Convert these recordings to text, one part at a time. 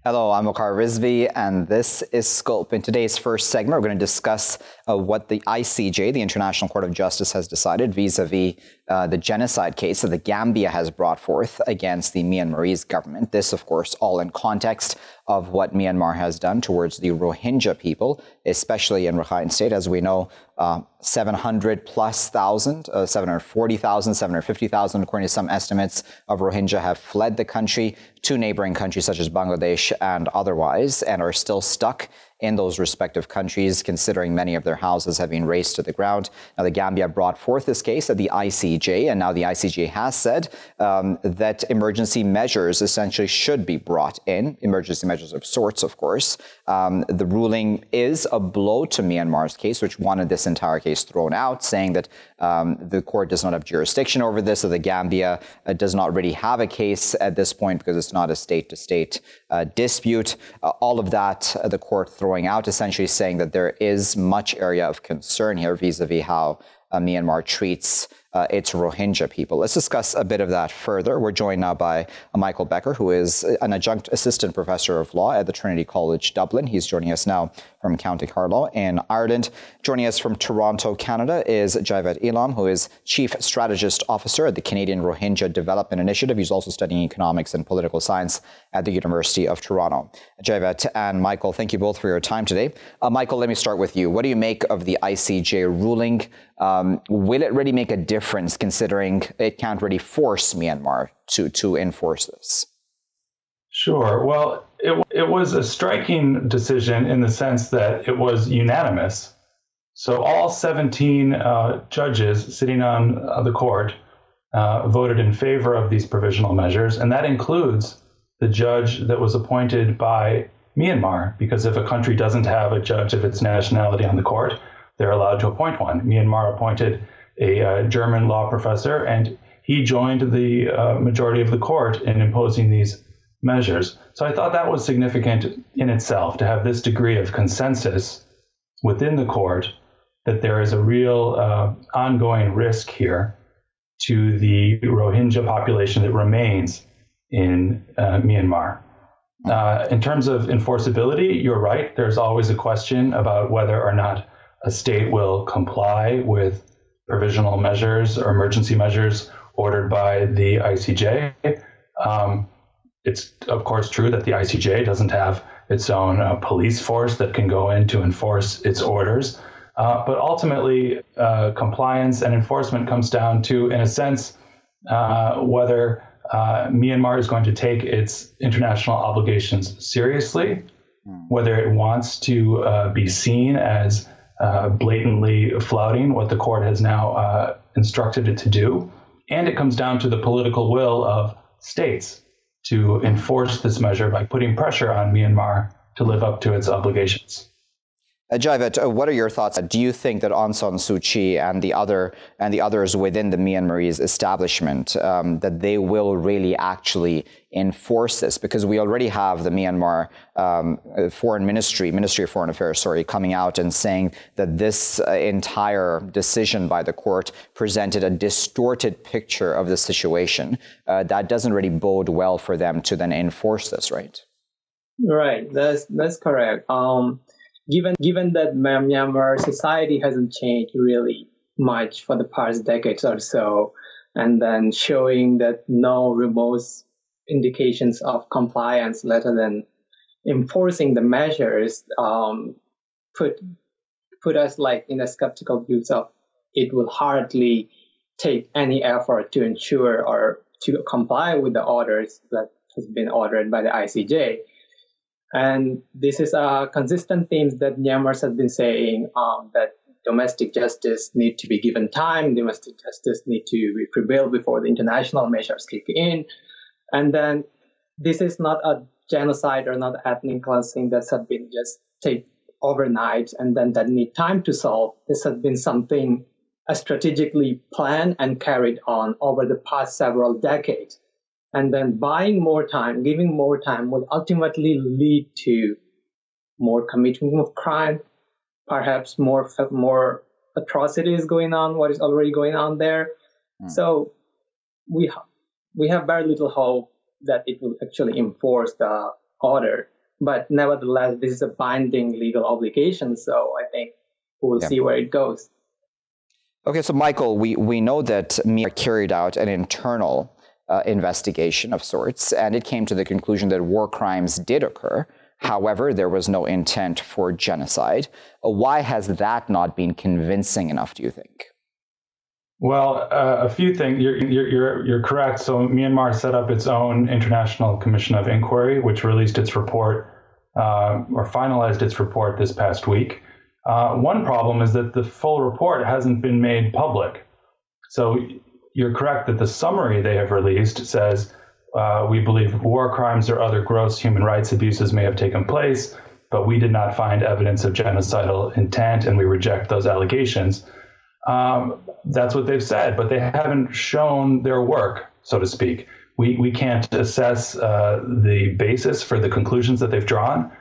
Hello, I'm Waqar Rizvi, and this is Scope. In today's first segment, we're going to discuss what the ICJ, the International Court of Justice, has decided vis-a-vis the genocide case that the Gambia has brought forth against the Myanmarese government. This, of course, all in context of what Myanmar has done towards the Rohingya people, especially in Rakhine State. As we know, 740,000, 750,000, according to some estimates, of Rohingya have fled the country to neighboring countries such as Bangladesh and otherwise, and are still stuck in those respective countries, considering many of their houses have been razed to the ground. Now, the Gambia brought forth this case at the ICJ, and now the ICJ has said that emergency measures essentially should be brought in, emergency measures of sorts, of course. The ruling is a blow to Myanmar's case, which wanted this entire case thrown out, saying that the court does not have jurisdiction over this, so the Gambia does not really have a case at this point because it's not a state-to-state dispute. All of that, the court throwing out, essentially saying that there is much area of concern here vis-a-vis how Myanmar treats its Rohingya people. Let's discuss a bit of that further. We're joined now by Michael Becker, who is an adjunct assistant professor of law at the Trinity College, Dublin. He's joining us now from County Carlow in Ireland. Joining us from Toronto, Canada, is Jaivet Ealom, who is Chief Strategist Officer at the Canadian Rohingya Development Initiative. He's also studying economics and political science at the University of Toronto. Jaivet and Michael, thank you both for your time today. Michael, let me start with you. What do you make of the ICJ ruling? Will it really make a difference, considering it can't really force Myanmar to enforce this? Sure. Well, it was a striking decision in the sense that it was unanimous. So all 17 judges sitting on the court voted in favor of these provisional measures, and that includes the judge that was appointed by Myanmar, because if a country doesn't have a judge of its nationality on the court, they're allowed to appoint one. Myanmar appointed a German law professor, and he joined the majority of the court in imposing these measures. So I thought that was significant in itself, to have this degree of consensus within the court that there is a real ongoing risk here to the Rohingya population that remains in Myanmar. In terms of enforceability, you're right. There's always a question about whether or not a state will comply with provisional measures or emergency measures ordered by the ICJ. It's, of course, true that the ICJ doesn't have its own police force that can go in to enforce its orders. But ultimately, compliance and enforcement comes down to, in a sense, whether Myanmar is going to take its international obligations seriously, whether it wants to be seen as blatantly flouting what the court has now instructed it to do. And it comes down to the political will of states to enforce this measure by putting pressure on Myanmar to live up to its obligations. Jaivet, what are your thoughts? Do you think that Aung San Suu Kyi and the others within the Myanmarese establishment that they will really actually enforce this? Because we already have the Myanmar Ministry of Foreign Affairs, coming out and saying that this entire decision by the court presented a distorted picture of the situation. That doesn't really bode well for them to then enforce this, right? Right, that's correct. Given that Myanmar society hasn't changed really much for the past decades or so, and then showing that no remote indications of compliance, let alone enforcing the measures, put us like in a skeptical view of it will hardly take any effort to ensure or to comply with the orders that has been ordered by the ICJ. And this is a consistent theme that Myanmar has been saying, that domestic justice need to be given time, domestic justice need to prevail before the international measures kick in. And then this is not a genocide or not ethnic cleansing that has been just take overnight and then that need time to solve. This has been something strategically planned and carried on over the past several decades. And then buying more time, giving more time will ultimately lead to more commitment of crime, perhaps more atrocities going on, what is already going on there. So we have very little hope that it will actually enforce the order. But nevertheless, this is a binding legal obligation, so I think we'll see where it goes. Okay, so Michael, we know that Myanmar carried out an internal investigation of sorts, and it came to the conclusion that war crimes did occur. However, there was no intent for genocide. Why has that not been convincing enough, do you think? Well, a few things. You're correct. So Myanmar set up its own International Commission of Inquiry, which released its report or finalized its report this past week. One problem is that the full report hasn't been made public. So you're correct that the summary they have released says, we believe war crimes or other gross human rights abuses may have taken place, but we did not find evidence of genocidal intent, and we reject those allegations. That's what they've said, but they haven't shown their work, so to speak. We can't assess the basis for the conclusions that they've drawn.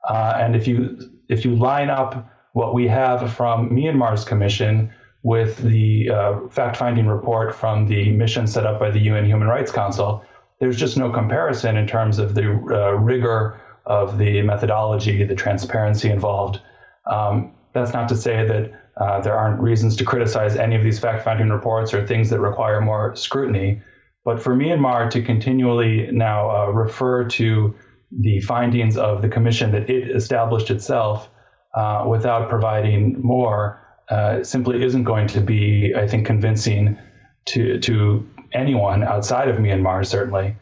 And if you line up what we have from Myanmar's commission with the fact-finding report from the mission set up by the UN Human Rights Council, there's just no comparison in terms of the rigor of the methodology, the transparency involved. That's not to say that there aren't reasons to criticize any of these fact-finding reports or things that require more scrutiny. But for Myanmar to continually now refer to the findings of the commission that it established itself without providing more simply isn't going to be, I think, convincing to anyone outside of Myanmar, certainly.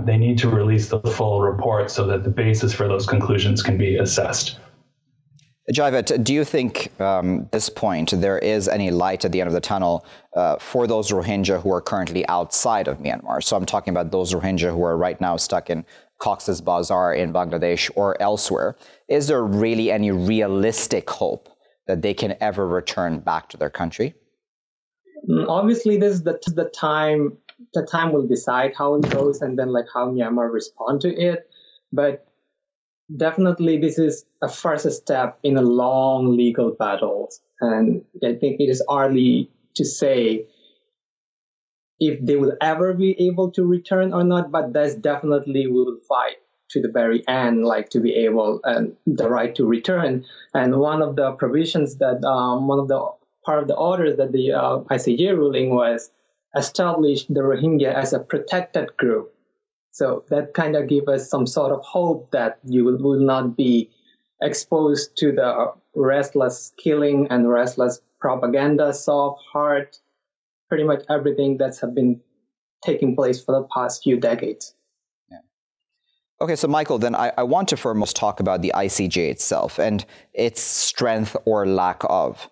They need to release the full report so that the basis for those conclusions can be assessed. Jaivet, do you think at this point there is any light at the end of the tunnel for those Rohingya who are currently outside of Myanmar? So I'm talking about those Rohingya who are right now stuck in Cox's Bazar in Bangladesh or elsewhere. Is there really any realistic hope that they can ever return back to their country? Obviously, this is the time. The time will decide how it goes, and then how Myanmar respond to it. But definitely, this is a first step in a long legal battle, and I think it is early to say if they will ever be able to return or not. But that's definitely we will fight to the very end, to be able and the right to return. And one of the provisions that one of the part of the order that the ICJ ruling was establish the Rohingya as a protected group. So that kind of gives us some sort of hope that you will not be exposed to the restless killing and restless propaganda, soft, hard, pretty much everything that's have been taking place for the past few decades. Yeah. Okay, so Michael, then I want to foremost talk about the ICJ itself and its strength or lack of.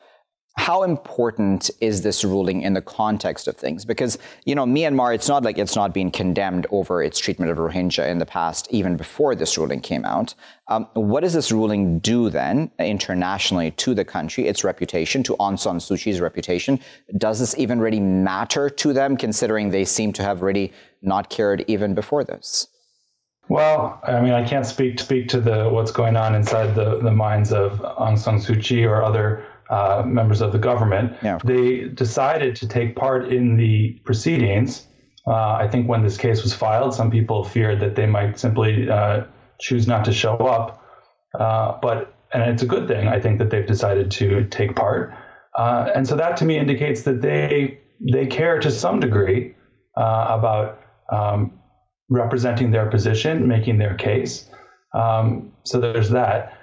How important is this ruling in the context of things? Because, Myanmar, it's not like it's not being condemned over its treatment of Rohingya in the past, even before this ruling came out. What does this ruling do then internationally to the country, its reputation, to Aung San Suu Kyi's reputation? Does this even really matter to them, considering they seem to have really not cared even before this? Well, I can't speak to what's going on inside the minds of Aung San Suu Kyi or other members of the government. Yeah. They decided to take part in the proceedings. I think when this case was filed, some people feared that they might simply choose not to show up. And it's a good thing, I think, that they've decided to take part. And so that to me indicates that they care to some degree about representing their position, making their case. So there's that.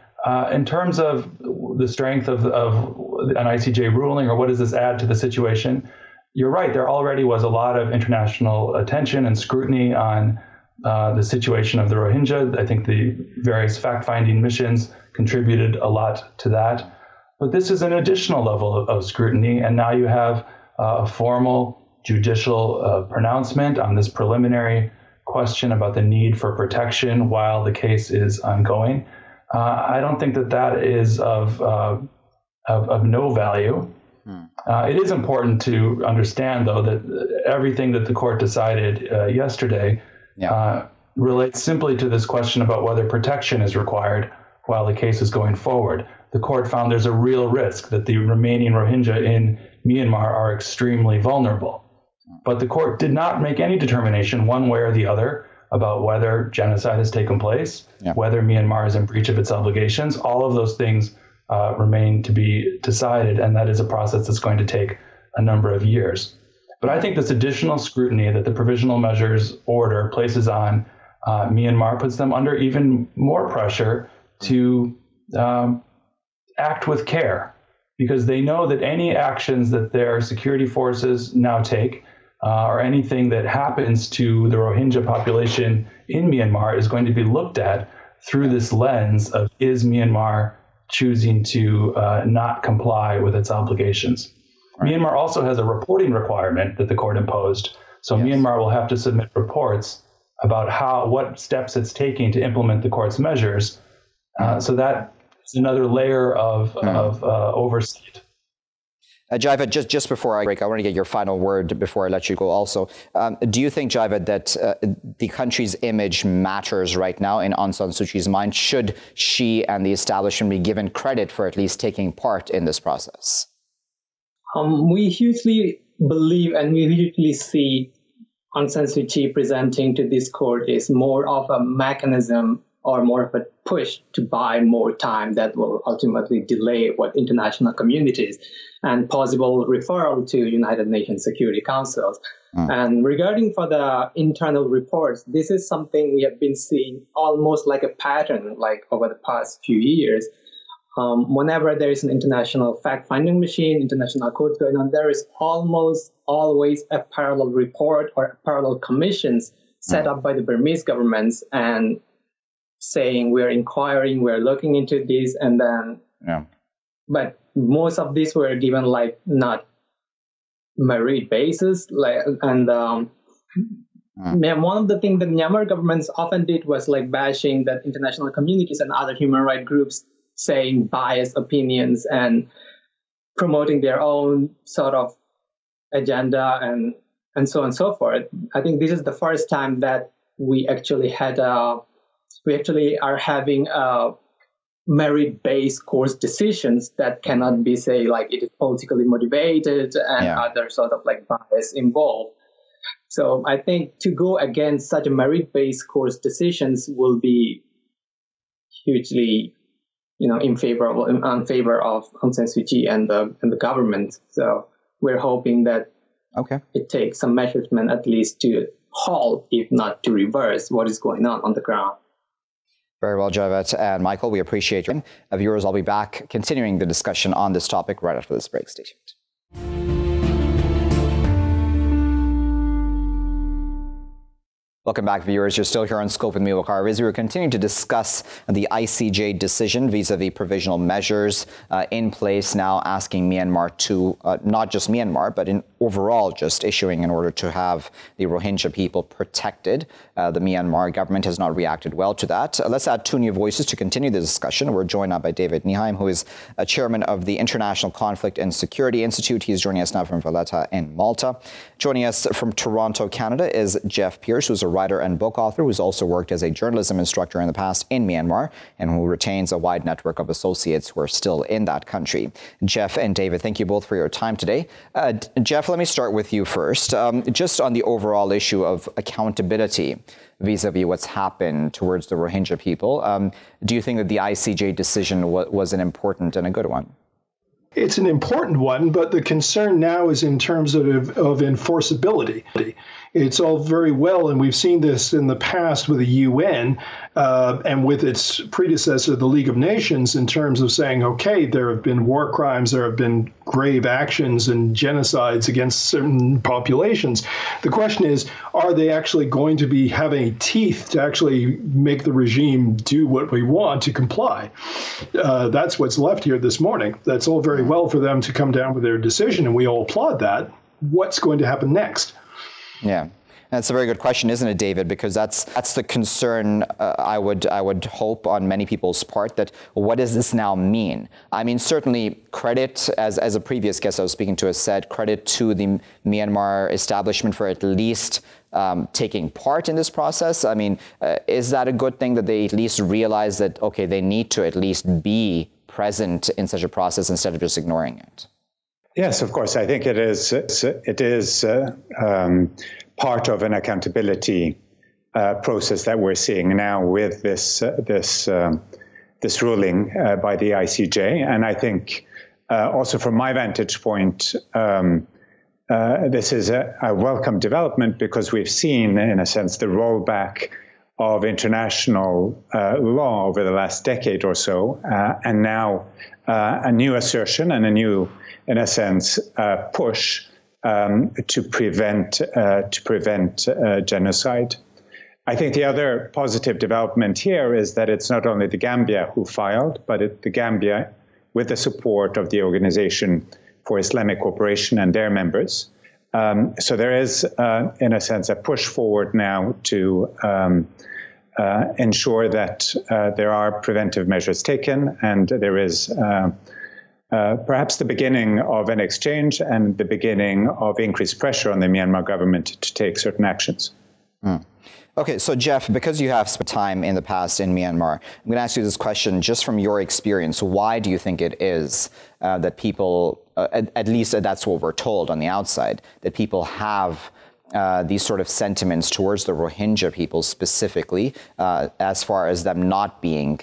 In terms of the strength of an ICJ ruling, or what does this add to the situation, you're right. There already was a lot of international attention and scrutiny on the situation of the Rohingya. I think the various fact-finding missions contributed a lot to that. But this is an additional level of scrutiny, and now you have a formal judicial pronouncement on this preliminary question about the need for protection while the case is ongoing. I don't think that is of no value. It is important to understand, though, that everything that the court decided yesterday relates simply to this question about whether protection is required while the case is going forward. The court found there's a real risk that the remaining Rohingya in Myanmar are extremely vulnerable. But the court did not make any determination one way or the other about whether genocide has taken place, whether Myanmar is in breach of its obligations. All of those things remain to be decided, and that is a process that's going to take a number of years. But I think this additional scrutiny that the Provisional Measures Order places on Myanmar puts them under even more pressure to act with care, because they know that any actions that their security forces now take or anything that happens to the Rohingya population in Myanmar is going to be looked at through this lens of, is Myanmar choosing to not comply with its obligations? Right. Myanmar also has a reporting requirement that the court imposed. So Myanmar will have to submit reports about what steps it's taking to implement the court's measures. So that is another layer of oversight. Jaivet, just before I break, I want to get your final word before I let you go also. Do you think, Jaivet, that the country's image matters right now in Aung San Suu Kyi's mind? Should she and the establishment be given credit for at least taking part in this process? We hugely believe and we hugely see Aung San Suu Kyi presenting to this court is more of a mechanism or more of a push to buy more time that will ultimately delay what international communities and possible referral to United Nations Security Councils. And regarding for the internal reports, this is something we have been seeing almost like a pattern, like over the past few years. Whenever there is an international fact-finding machine, international court going on, there is almost always a parallel report or parallel commissions set up by the Burmese governments and saying we're inquiring, we're looking into this, and then, but most of these were given like not merit basis, one of the things the Myanmar governments often did was like bashing that international communities and other human rights groups, saying biased opinions and promoting their own sort of agenda and so on and so forth. I think this is the first time that we actually are having merit-based course decisions that cannot be say like it is politically motivated and other sort of like bias involved. So I think to go against such a merit-based course decisions will be hugely, in favor of Aung San Suu Kyi and the government. So we're hoping that it takes some measurement at least to halt, if not to reverse, what is going on the ground. Very well, Jaivet and Michael, we appreciate you. Viewers, I'll be back continuing the discussion on this topic right after this break. Stay tuned. Welcome back, viewers. You're still here on Scope with me, Waqar Rizvi. We're continuing to discuss the ICJ decision vis-a-vis provisional measures in place now, asking Myanmar to, not just Myanmar, but in overall just issuing in order to have the Rohingya people protected. The Myanmar government has not reacted well to that. Let's add two new voices to continue the discussion. We're joined now by David Nyheim, who is chairman of the International Conflict and Security Institute. He's joining us now from Valletta in Malta. Joining us from Toronto, Canada is Jeff Pearce, who's a writer and book author who's also worked as a journalism instructor in the past in Myanmar and who retains a wide network of associates who are still in that country. Jeff and David, thank you both for your time today. Jeff, let me start with you first. Just on the overall issue of accountability vis-a-vis what's happened towards the Rohingya people, do you think that the ICJ decision was an important and a good one? It's an important one, but the concern now is in terms of enforceability. It's all very well, and we've seen this in the past with the UN and with its predecessor, the League of Nations, in terms of saying, okay, there have been war crimes, there have been grave actions and genocides against certain populations. The question is, are they actually going to be having teeth to actually make the regime do what we want to comply? That's what's left here this morning. That's all very well for them to come down with their decision, and we all applaud that. What's going to happen next? Yeah. That's a very good question, isn't it, David? Because that's the concern I would hope on many people's part, that what does this now mean? I mean, certainly credit, as a previous guest I was speaking to has said, credit to the Myanmar establishment for at least taking part in this process. I mean, is that a good thing that they at least realize that, okay, they need to at least be present in such a process instead of just ignoring it? Yes, of course. I think it is part of an accountability process that we're seeing now with this ruling by the ICJ. And I think also from my vantage point, this is a welcome development, because we've seen, in a sense, the rollback of international law over the last decade or so, and now a new assertion and a new, in a sense, push to prevent genocide. I think the other positive development here is that it's not only the Gambia who filed, but the Gambia, with the support of the Organization for Islamic Cooperation and their members. So there is, in a sense, a push forward now to ensure that there are preventive measures taken, and there is perhaps the beginning of an exchange and the beginning of increased pressure on the Myanmar government to take certain actions. Okay, so Jeff, because you have spent time in the past in Myanmar, I'm going to ask you this question just from your experience. Why do you think it is that people, at least that's what we're told on the outside, that people have these sort of sentiments towards the Rohingya people specifically, as far as them not being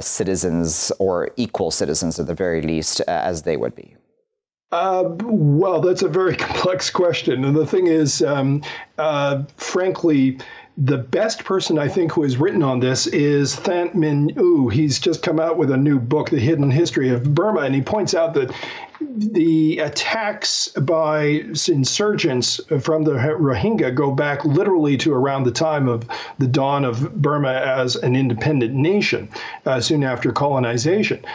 citizens, or equal citizens at the very least, as they would be? Well, that's a very complex question. And the thing is, frankly, the best person I think who has written on this is Thant Minh Oo. He's just come out with a new book, The Hidden History of Burma, and he points out that the attacks by insurgents from the Rohingya go back literally to around the time of the dawn of Burma as an independent nation, soon after colonization.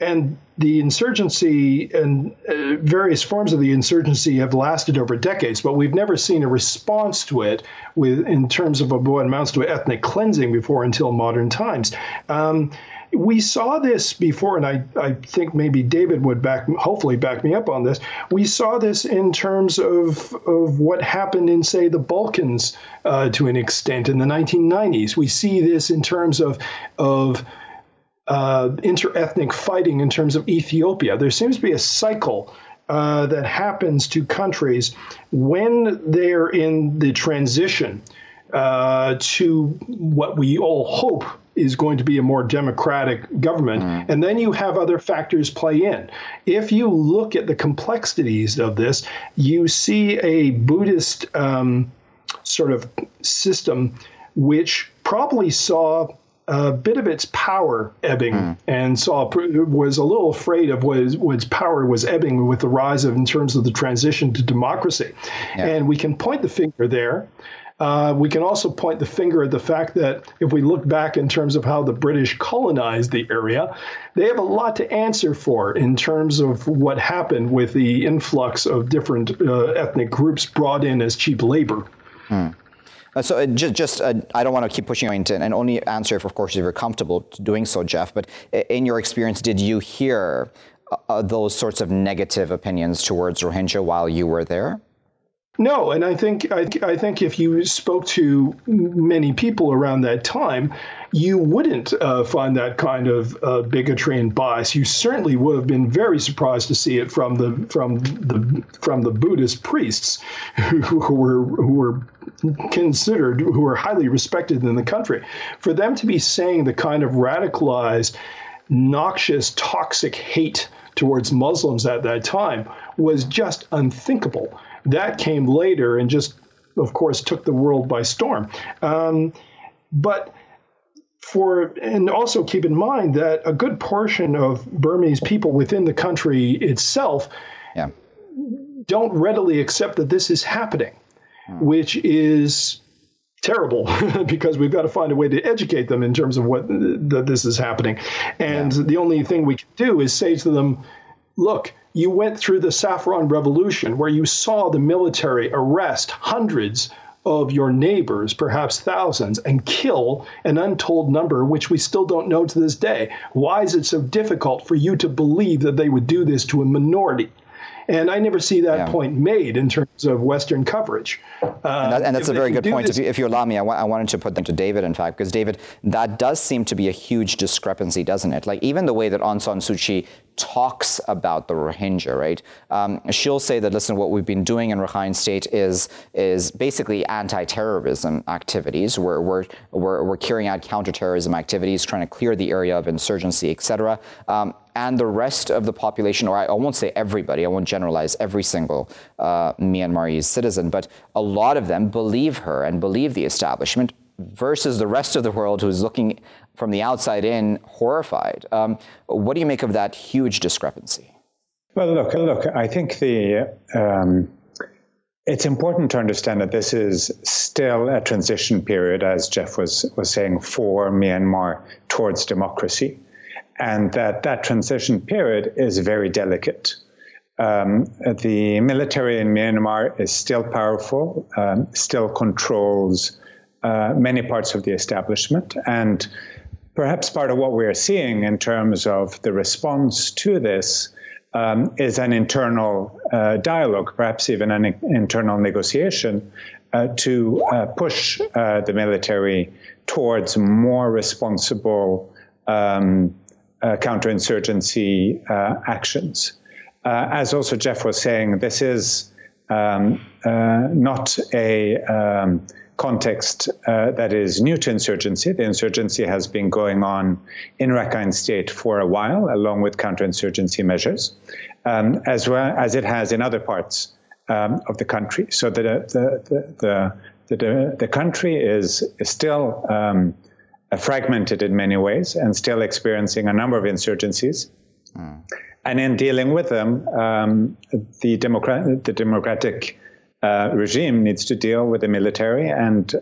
And the insurgency and various forms of the insurgency have lasted over decades, but we've never seen a response to it in terms of what amounts to ethnic cleansing before until modern times. We saw this before, and I think maybe David would hopefully back me up on this. We saw this in terms of what happened in, say, the Balkans to an extent in the 1990s. We see this in terms of inter-ethnic fighting in terms of Ethiopia. There seems to be a cycle that happens to countries when they're in the transition to what we all hope is going to be a more democratic government. And then you have other factors play in. If you look at the complexities of this, you see a Buddhist sort of system which probably saw a bit of its power ebbing and was a little afraid of what its power was ebbing with the rise in terms of the transition to democracy. Yeah. And we can point the finger there. We can also point the finger at the fact that if we look back in terms of how the British colonized the area, they have a lot to answer for in terms of what happened with the influx of different ethnic groups brought in as cheap labor. So I don't want to keep pushing you into, and only answer if, of course, you're comfortable doing so, Jeff, but in your experience, did you hear those sorts of negative opinions towards Rohingya while you were there? No, and I think if you spoke to many people around that time, you wouldn't find that kind of bigotry and bias. You certainly would have been very surprised to see it from the Buddhist priests who were considered, who were highly respected in the country. For them to be saying the kind of radicalized, noxious, toxic hate towards Muslims at that time was just unthinkable. That came later and just, of course, took the world by storm. And also keep in mind that a good portion of Burmese people within the country itself don't readily accept that this is happening, which is terrible because we've got to find a way to educate them in terms of that this is happening. And the only thing we can do is say to them, look, you went through the Saffron Revolution where you saw the military arrest hundreds of your neighbors, perhaps thousands, and kill an untold number, which we still don't know to this day. Why is it so difficult for you to believe that they would do this to a minority? And I never see that point made in terms of Western coverage. And that's a very good point. If you allow me, I wanted to put them to David, in fact, because David, that does seem to be a huge discrepancy, doesn't it? Like even the way that Aung San Suu Kyi talks about the Rohingya, right? She'll say that, listen, what we've been doing in Rakhine State is basically anti-terrorism activities. We're carrying out counterterrorism activities, trying to clear the area of insurgency, etc. And the rest of the population, or I won't say everybody, I won't generalize every single Myanmarese citizen, but a lot of them believe her and believe the establishment, versus the rest of the world who's looking from the outside in horrified. What do you make of that huge discrepancy? Well, look, I think it's important to understand that this is still a transition period, as Jeff was saying, for Myanmar towards democracy, and that transition period is very delicate. The military in Myanmar is still powerful, still controls many parts of the establishment, and perhaps part of what we're seeing in terms of the response to this is an internal dialogue, perhaps even an internal negotiation to push the military towards more responsible counterinsurgency actions. As also Jeff was saying, this is not a context that is new to insurgency. The insurgency has been going on in Rakhine State for a while, along with counterinsurgency measures, as well as it has in other parts of the country. So the country is still fragmented in many ways and still experiencing a number of insurgencies. And in dealing with them, the democratic regime needs to deal with the military and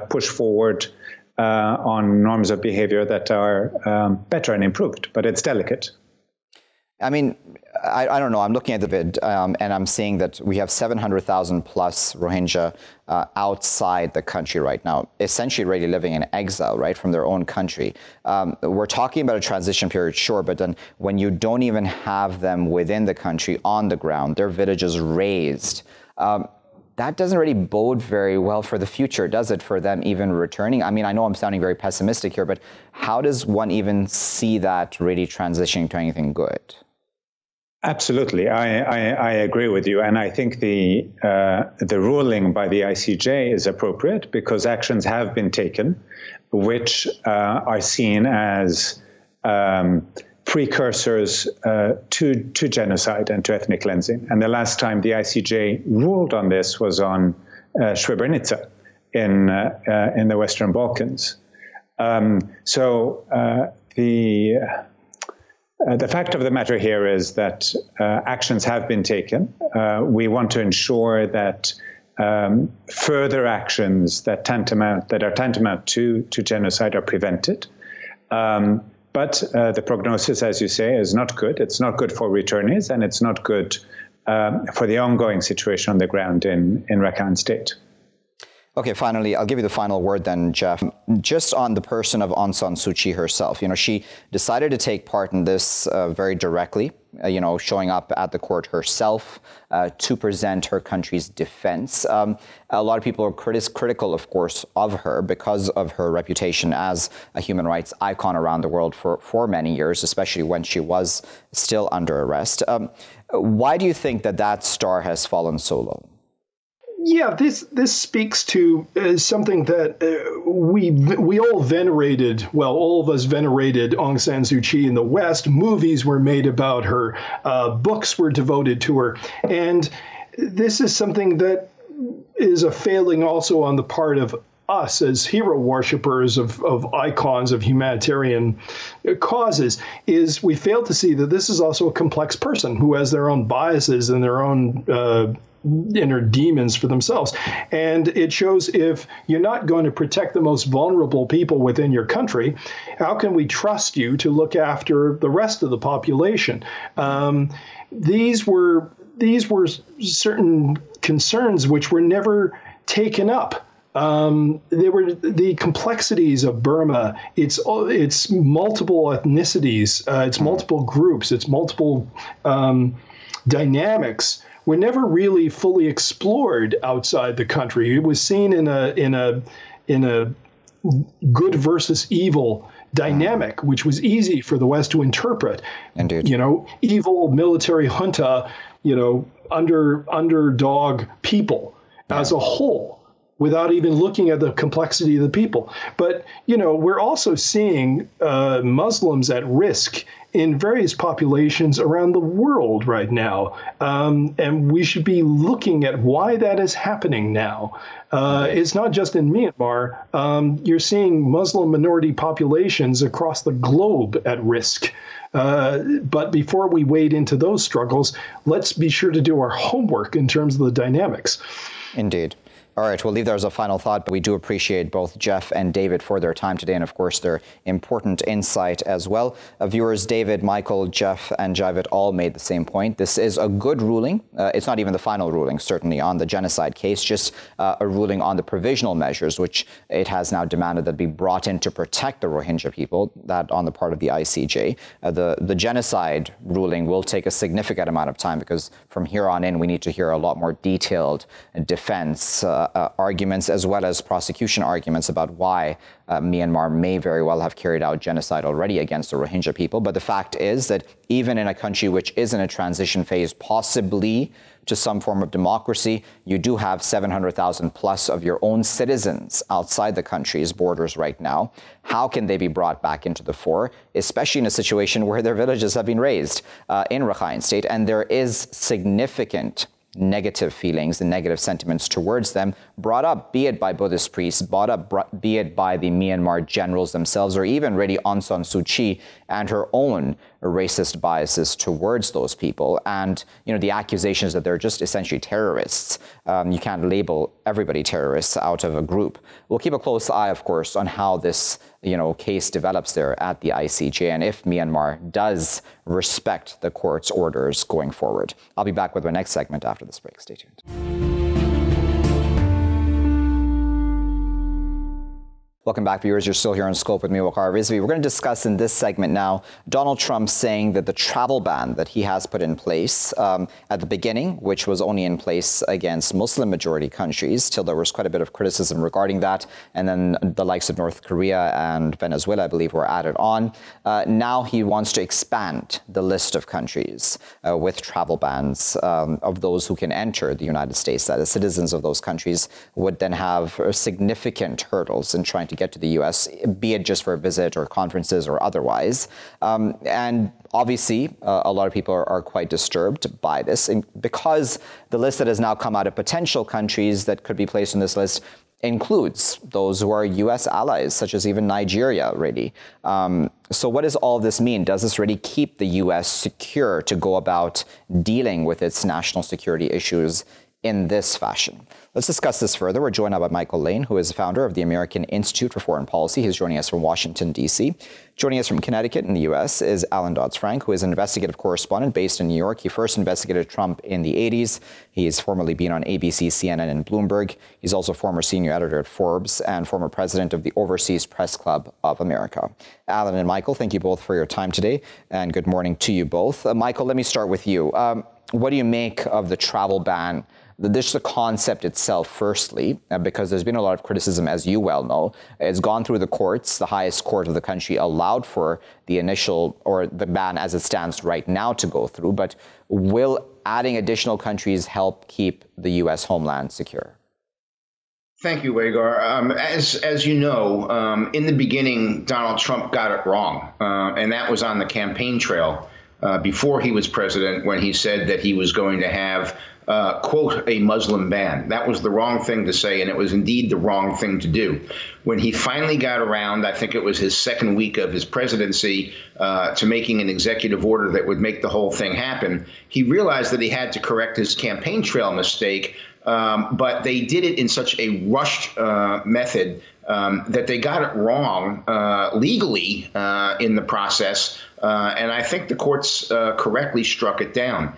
push forward on norms of behavior that are better and improved, but it's delicate. I mean, I don't know. I'm looking at the vid, and I'm seeing that we have 700,000 plus Rohingya outside the country right now, essentially already living in exile, right, from their own country. We're talking about a transition period, sure, but then when you don't even have them within the country on the ground, their villages razed, that doesn't really bode very well for the future, does it, for them even returning? I mean, I know I'm sounding very pessimistic here, but how does one even see that really transitioning to anything good? Absolutely, I agree with you, and I think the ruling by the ICJ is appropriate because actions have been taken, which are seen as precursors to genocide and to ethnic cleansing. And the last time the ICJ ruled on this was on Srebrenica in the Western Balkans. The fact of the matter here is that actions have been taken. We want to ensure that further actions that are tantamount to genocide are prevented. But the prognosis, as you say, is not good. It's not good for returnees, and it's not good for the ongoing situation on the ground in Rakhine State. Okay, finally, I'll give you the final word then, Jeff. Just on the person of Aung San Suu Kyi herself, she decided to take part in this very directly, showing up at the court herself to present her country's defense. A lot of people are critical, of course, of her because of her reputation as a human rights icon around the world for many years, especially when she was still under arrest. Why do you think that star has fallen so low? Yeah, this speaks to something that we all venerated. Well, all of us venerated Aung San Suu Kyi in the West. Movies were made about her. Books were devoted to her. And this is something that is a failing also on the part of us as hero worshippers of icons of humanitarian causes, is we fail to see that this is also a complex person who has their own biases and their own inner demons for themselves. And it shows if you're not going to protect the most vulnerable people within your country, how can we trust you to look after the rest of the population? These were certain concerns which were never taken up. There were the complexities of Burma. It's multiple ethnicities, it's multiple groups, it's multiple dynamics were never really fully explored outside the country. It was seen in a good versus evil dynamic, which was easy for the West to interpret. Indeed. Evil military junta, underdog people as a whole, without even looking at the complexity of the people. But, we're also seeing Muslims at risk in various populations around the world right now. And we should be looking at why that is happening now. It's not just in Myanmar. You're seeing Muslim minority populations across the globe at risk. But before we wade into those struggles, let's be sure to do our homework in terms of the dynamics. Indeed. All right, we'll leave there as a final thought, but we do appreciate both Jeff and David for their time today and, of course, their important insight as well. Viewers, David, Michael, Jeff, and Jaivet all made the same point. This is a good ruling. It's not even the final ruling, certainly, on the genocide case, just a ruling on the provisional measures, which it has now demanded that be brought in to protect the Rohingya people, that on the part of the ICJ. The genocide ruling will take a significant amount of time because from here on in, we need to hear a lot more detailed defense arguments as well as prosecution arguments about why Myanmar may very well have carried out genocide already against the Rohingya people. But the fact is that even in a country which is in a transition phase, possibly to some form of democracy, you do have 700,000 plus of your own citizens outside the country's borders right now. How can they be brought back into the fore, especially in a situation where their villages have been razed in Rakhine State, and there is significant negative feelings and negative sentiments towards them brought up, be it by Buddhist priests, be it by the Myanmar generals themselves, or even really Aung San Suu Kyi and her own racist biases towards those people. And, the accusations that they're just essentially terrorists. You can't label everybody terrorists out of a group. We'll keep a close eye, of course, on how this, case develops there at the ICJ and if Myanmar does respect the court's orders going forward. I'll be back with my next segment after this break. Stay tuned. Welcome back, viewers. You're still here on Scope with me, Waqar Rizvi. We're going to discuss in this segment now Donald Trump saying that the travel ban that he has put in place at the beginning, which was only in place against Muslim-majority countries, till there was quite a bit of criticism regarding that, and then the likes of North Korea and Venezuela, I believe, were added on. Now he wants to expand the list of countries with travel bans of those who can enter the United States, that the citizens of those countries would then have significant hurdles in trying to get to the U.S., be it just for a visit or conferences or otherwise. And obviously, a lot of people are quite disturbed by this because the list that has now come out of potential countries that could be placed on this list includes those who are U.S. allies, such as even Nigeria, really. So what does all of this mean? Does this really keep the U.S. secure to go about dealing with its national security issues in this fashion? Let's discuss this further. We're joined now by Michael Lane, who is the founder of the American Institute for Foreign Policy. He's joining us from Washington, D.C. Joining us from Connecticut in the U.S. is Allan Dodds-Frank, who is an investigative correspondent based in New York. He first investigated Trump in the 80s. He's formerly been on ABC, CNN, and Bloomberg. He's also former senior editor at Forbes and former president of the Overseas Press Club of America. Allan and Michael, thank you both for your time today, and good morning to you both. Michael, let me start with you. What do you make of the travel ban? This is the concept itself, firstly, because there's been a lot of criticism, as you well know. It's gone through the courts. The highest court of the country allowed for the initial or the ban as it stands right now to go through. But will adding additional countries help keep the U.S. homeland secure? Thank you, Waqar. As you know, in the beginning, Donald Trump got it wrong, and that was on the campaign trail before he was president, when he said that he was going to have quote, a Muslim ban. That was the wrong thing to say, and it was indeed the wrong thing to do. When he finally got around, I think it was his second week of his presidency, to making an executive order that would make the whole thing happen, he realized that he had to correct his campaign trail mistake, but they did it in such a rushed method that they got it wrong legally in the process, and I think the courts correctly struck it down.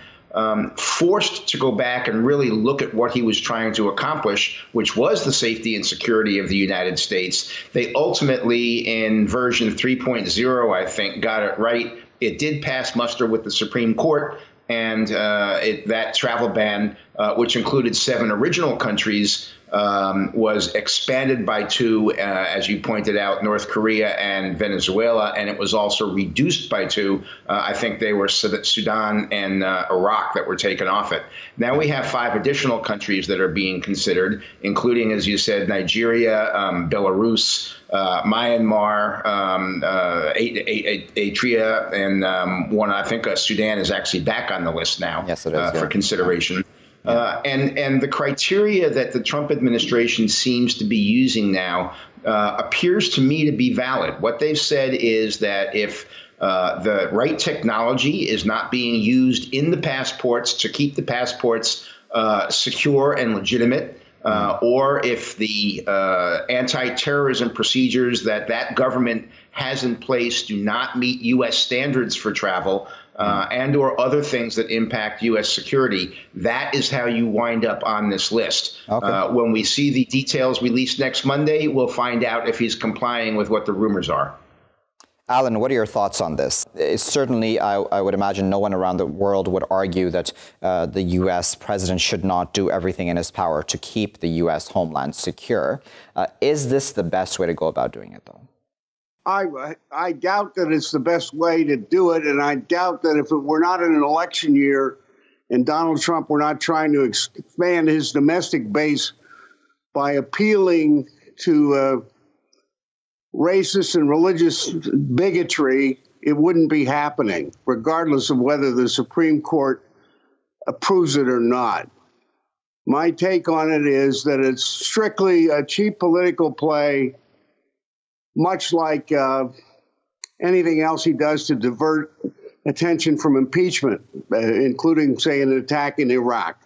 Forced to go back and really look at what he was trying to accomplish, which was the safety and security of the United States. They ultimately, in version 3.0, I think, got it right. It did pass muster with the Supreme Court, and that travel ban which included 7 original countries, was expanded by 2, as you pointed out, North Korea and Venezuela, and it was also reduced by 2. I think they were Sudan and Iraq that were taken off it. Now we have 5 additional countries that are being considered, including, as you said, Nigeria, Belarus, Myanmar, Eritrea, and one, I think Sudan is actually back on the list now. Yes, it is, for consideration. And the criteria that the Trump administration seems to be using now appears to me to be valid. What they've said is that if the right technology is not being used in the passports to keep the passports secure and legitimate, or if the anti-terrorism procedures that government has in place do not meet U.S. standards for travel, and or other things that impact U.S. security, that is how you wind up on this list. Okay. When we see the details released next Monday, we'll find out if he's complying with what the rumors are. Allan, what are your thoughts on this? Certainly, I would imagine no one around the world would argue that the U.S. president should not do everything in his power to keep the U.S. homeland secure. Is this the best way to go about doing it, though? I doubt that it's the best way to do it, and I doubt that if it were not in an election year and Donald Trump were not trying to expand his domestic base by appealing to racist and religious bigotry, it wouldn't be happening, regardless of whether the Supreme Court approves it or not. My take on it is that it's strictly a cheap political play, much like anything else he does to divert attention from impeachment, including, say, an attack in Iraq.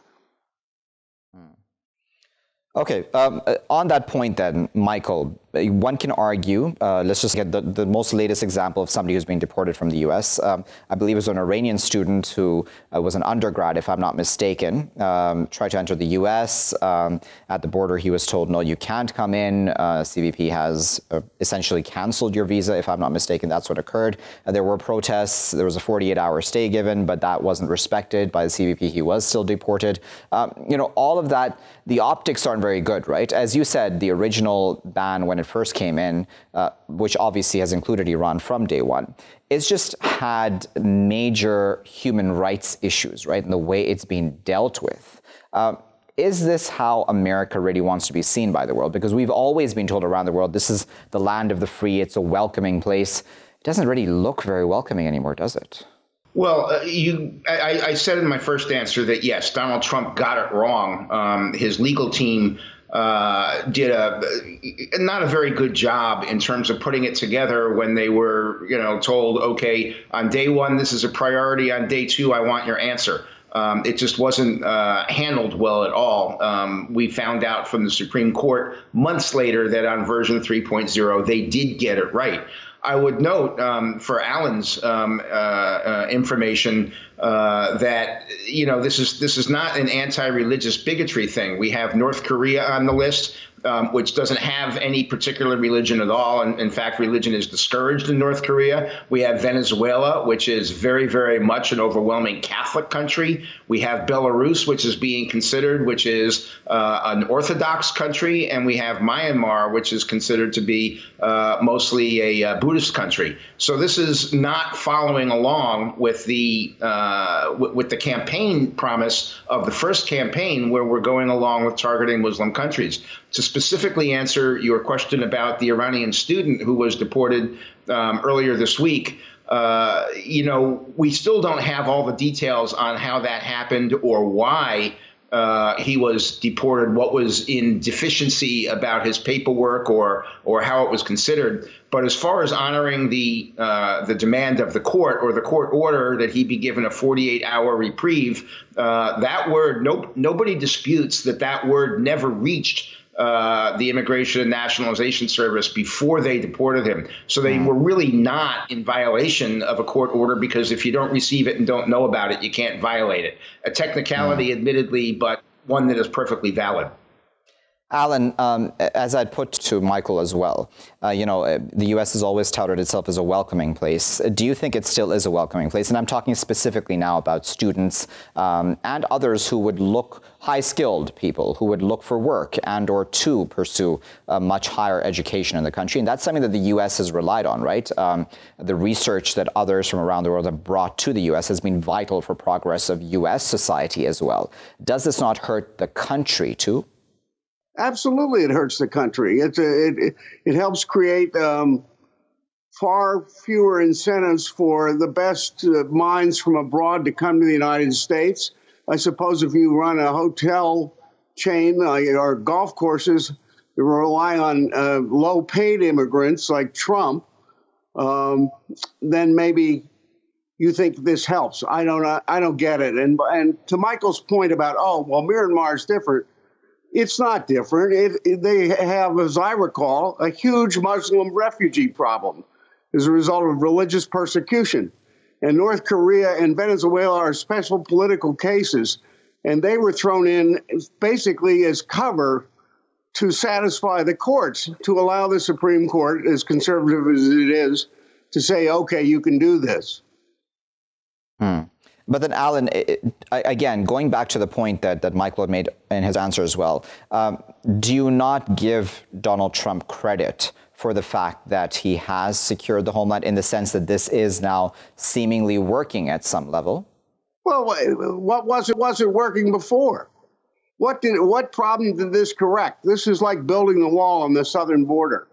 Okay, on that point then, Michael, one can argue, let's just get the most latest example of somebody who's being deported from the U.S. I believe it was an Iranian student who was an undergrad, if I'm not mistaken, tried to enter the U.S. At the border, he was told, no, you can't come in. CBP has essentially canceled your visa, if I'm not mistaken. That's what occurred. There were protests. There was a 48-hour stay given, but that wasn't respected by the CBP. He was still deported. You know, all of that, the optics aren't very good, right? As you said, the original ban when it first came in, which obviously has included Iran from day one, it's just had major human rights issues, right? And the way it's being dealt with. Is this how America really wants to be seen by the world? Because we've always been told around the world, this is the land of the free, it's a welcoming place. It doesn't really look very welcoming anymore, does it? Well, I said in my first answer that, yes, Donald Trump got it wrong. His legal team did not a very good job in terms of putting it together when they were, told, okay, on day 1, this is a priority. On day 2, I want your answer. It just wasn't handled well at all. We found out from the Supreme Court months later that on version 3.0, they did get it right. I would note for Allan's information that this is not an anti-religious bigotry thing. We have North Korea on the list, which doesn't have any particular religion at all. And in fact, religion is discouraged in North Korea. We have Venezuela, which is very, very much an overwhelming Catholic country. We have Belarus, which is being considered, which is an Orthodox country. And we have Myanmar, which is considered to be mostly a Buddhist country. So this is not following along with the campaign promise of the first campaign, where we're going along with targeting Muslim countries. To specifically answer your question about the Iranian student who was deported earlier this week, we still don't have all the details on how that happened or why he was deported, what was in deficiency about his paperwork or how it was considered. But as far as honoring the demand of the court or the court order that he be given a 48-hour reprieve, that word, nobody disputes that word never reached the Immigration and Nationalization Service before they deported him. So they were really not in violation of a court order, because if you don't receive it and don't know about it, you can't violate it. A technicality, admittedly, but one that is perfectly valid. Allan, as I'd put to Michael as well, the U.S. has always touted itself as a welcoming place. Do you think it still is a welcoming place? And I'm talking specifically now about students and others who would look, high-skilled people who would look for work and or to pursue a much higher education in the country. And that's something that the U.S. has relied on, right? The research that others from around the world have brought to the U.S. has been vital for progress of U.S. society as well. Does this not hurt the country too? Absolutely, it hurts the country. It helps create far fewer incentives for the best minds from abroad to come to the United States. I suppose if you run a hotel chain or golf courses, you rely on low-paid immigrants like Trump, then maybe you think this helps. I don't get it. And to Michael's point about, Myanmar is different. It's not different. They have, as I recall, a huge Muslim refugee problem as a result of religious persecution. And North Korea and Venezuela are special political cases, and they were thrown in basically as cover to satisfy the courts, to allow the Supreme Court, as conservative as it is, to say, okay, you can do this. But then, Allan, again, going back to the point that Michael had made in his answer as well, do you not give Donald Trump credit for the fact that he has secured the homeland in the sense that this is now seemingly working at some level? Well, what wasn't working before? What problem did this correct? This is like building the wall on the southern border.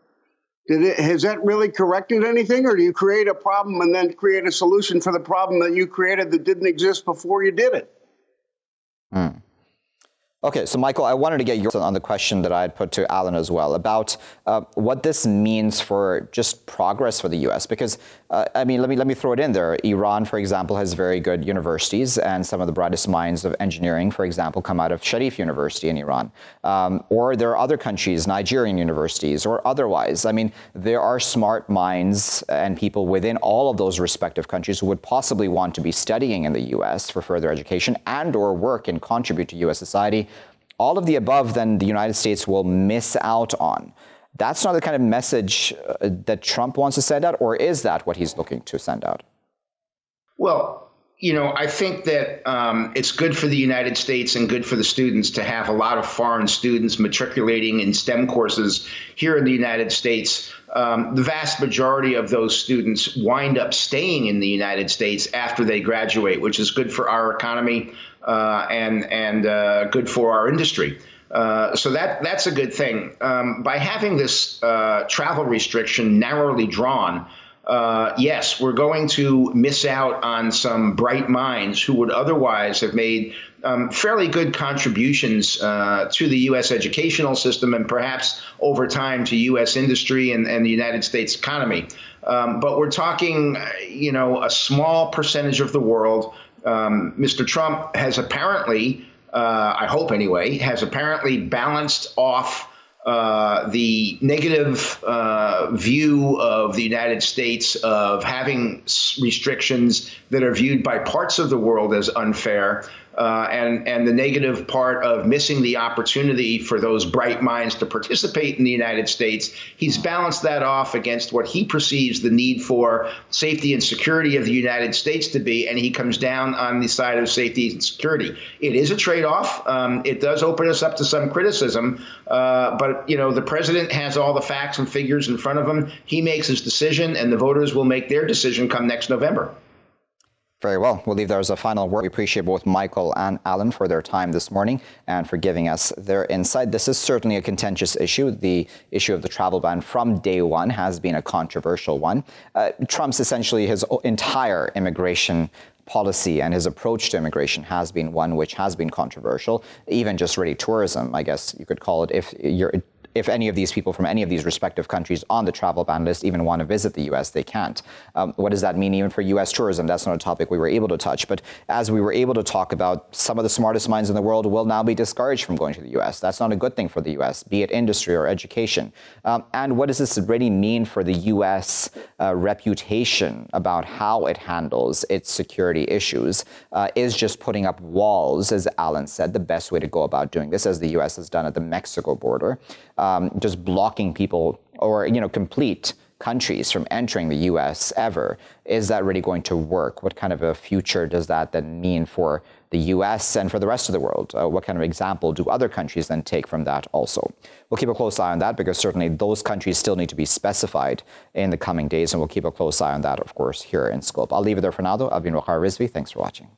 Has that really corrected anything, or do you create a problem and then create a solution for the problem that you created that didn't exist before you did it? Okay, so Michael, I wanted to get your on the question that I had put to Allan as well about what this means for just progress for the U.S. Because let me throw it in there. Iran, for example, has very good universities, and some of the brightest minds of engineering, for example, come out of Sharif University in Iran. Or there are other countries, Nigerian universities, or otherwise. There are smart minds and people within all of those respective countries who would possibly want to be studying in the U.S. for further education and or work and contribute to U.S. society. All of the above, then the United States will miss out on. That's not the kind of message that Trump wants to send out, or is that what he's looking to send out? Well, I think that it's good for the United States and good for the students to have a lot of foreign students matriculating in STEM courses here in the United States. The vast majority of those students wind up staying in the United States after they graduate, which is good for our economy and good for our industry. So that's a good thing. By having this travel restriction narrowly drawn, yes, we're going to miss out on some bright minds who would otherwise have made fairly good contributions to the U.S. educational system and perhaps over time to U.S. industry and the United States economy. But we're talking, a small percentage of the world. Mr. Trump has apparently, I hope anyway, has apparently balanced off the negative view of the United States of having restrictions that are viewed by parts of the world as unfair, and the negative part of missing the opportunity for those bright minds to participate in the United States. He's balanced that off against what he perceives the need for safety and security of the United States to be, and he comes down on the side of safety and security. It is a trade-off. It does open us up to some criticism, but the president has all the facts and figures in front of him. He makes his decision, and the voters will make their decision come next November. Very well. We'll leave there as a final word. We appreciate both Michael and Allan for their time this morning and for giving us their insight. This is certainly a contentious issue. The issue of the travel ban from day one has been a controversial one. Trump's essentially his entire immigration policy and his approach to immigration has been one which has been controversial. Even just really tourism, I guess you could call it, if you're if any of these people from any of these respective countries on the travel ban list even want to visit the U.S., they can't. What does that mean even for U.S. tourism? That's not a topic we were able to touch. But as we were able to talk about, some of the smartest minds in the world will now be discouraged from going to the U.S. That's not a good thing for the U.S., be it industry or education. And what does this really mean for the U.S. Reputation about how it handles its security issues? Is just putting up walls, as Allan said, the best way to go about doing this, as the U.S. has done at the Mexico border? Just blocking people or, complete countries from entering the U.S. ever. Is that really going to work? What kind of a future does that then mean for the U.S. and for the rest of the world? What kind of example do other countries then take from that also? We'll keep a close eye on that, because certainly those countries still need to be specified in the coming days, and we'll keep a close eye on that, of course, here in Scope. I'll leave it there for now, though. I've been Waqar Rizvi. Thanks for watching.